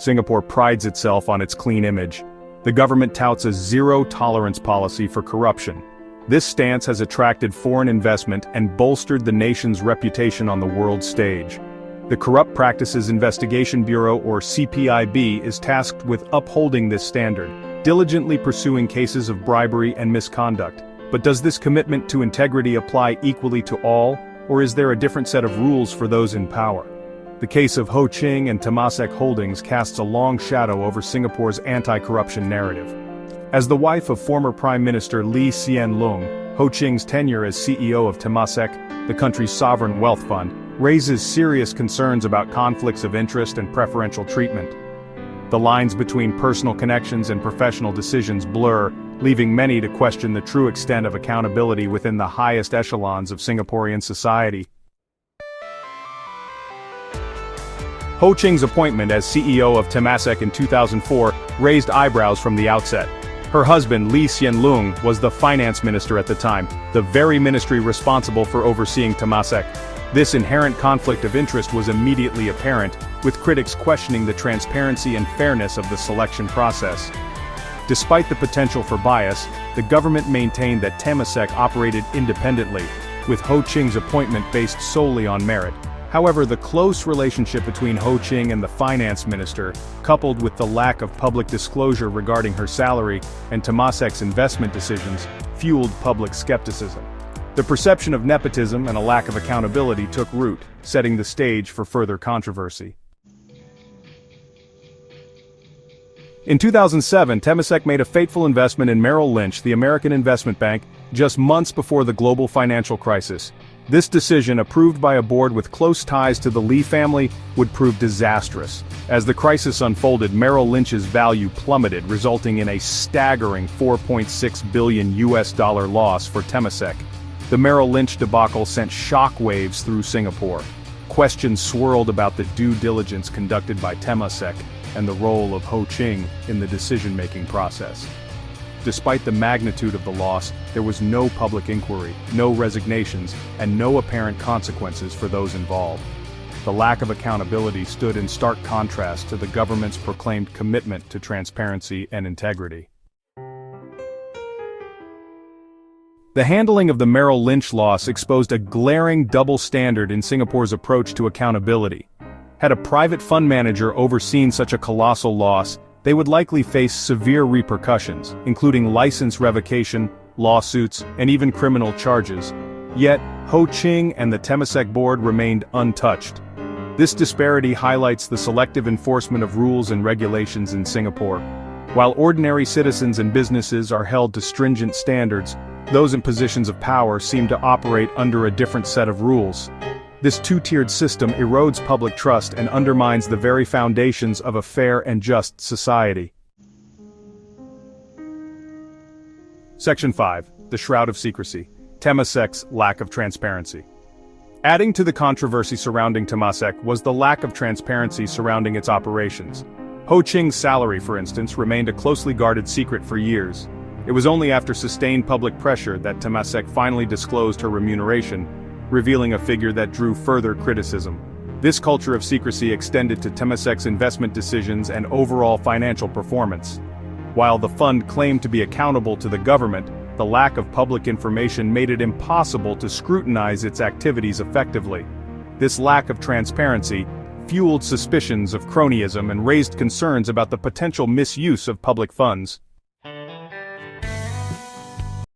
Singapore prides itself on its clean image. The government touts a zero-tolerance policy for corruption. This stance has attracted foreign investment and bolstered the nation's reputation on the world stage. The Corrupt Practices Investigation Bureau, or CPIB, is tasked with upholding this standard, diligently pursuing cases of bribery and misconduct. But does this commitment to integrity apply equally to all, or is there a different set of rules for those in power? The case of Ho Ching and Temasek Holdings casts a long shadow over Singapore's anti-corruption narrative. As the wife of former Prime Minister Hsien Loong, Ho Ching's tenure as CEO of Temasek, the country's sovereign wealth fund, raises serious concerns about conflicts of interest and preferential treatment. The lines between personal connections and professional decisions blur, leaving many to question the true extent of accountability within the highest echelons of Singaporean society. Ho Ching's appointment as CEO of Temasek in 2004 raised eyebrows from the outset. Her husband, Hsien Loong, was the finance minister at the time, the very ministry responsible for overseeing Temasek. This inherent conflict of interest was immediately apparent, with critics questioning the transparency and fairness of the selection process. Despite the potential for bias, the government maintained that Temasek operated independently, with Ho Ching's appointment based solely on merit. However, the close relationship between Ho Ching and the finance minister, coupled with the lack of public disclosure regarding her salary and Temasek's investment decisions, fueled public skepticism. The perception of nepotism and a lack of accountability took root, setting the stage for further controversy. In 2007, Temasek made a fateful investment in Merrill Lynch, the American investment bank, just months before the global financial crisis. This decision, approved by a board with close ties to the Lee family, would prove disastrous. As the crisis unfolded, Merrill Lynch's value plummeted, resulting in a staggering $4.6 billion loss for Temasek. The Merrill Lynch debacle sent shockwaves through Singapore. Questions swirled about the due diligence conducted by Temasek and the role of Ho Ching in the decision-making process. Despite the magnitude of the loss, there was no public inquiry, no resignations, and no apparent consequences for those involved. The lack of accountability stood in stark contrast to the government's proclaimed commitment to transparency and integrity. The handling of the Merrill Lynch loss exposed a glaring double standard in Singapore's approach to accountability. Had a private fund manager overseen such a colossal loss, they would likely face severe repercussions, including license revocation, lawsuits, and even criminal charges. Yet, Ho Ching and the Temasek board remained untouched. This disparity highlights the selective enforcement of rules and regulations in Singapore. While ordinary citizens and businesses are held to stringent standards, those in positions of power seem to operate under a different set of rules. This two-tiered system erodes public trust and undermines the very foundations of a fair and just society. Section 5. The Shroud of Secrecy. Temasek's lack of transparency. Adding to the controversy surrounding Temasek was the lack of transparency surrounding its operations. Ho Ching's salary, for instance, remained a closely guarded secret for years. It was only after sustained public pressure that Temasek finally disclosed her remuneration, revealing a figure that drew further criticism. This culture of secrecy extended to Temasek's investment decisions and overall financial performance. While the fund claimed to be accountable to the government, the lack of public information made it impossible to scrutinize its activities effectively. This lack of transparency fueled suspicions of cronyism and raised concerns about the potential misuse of public funds.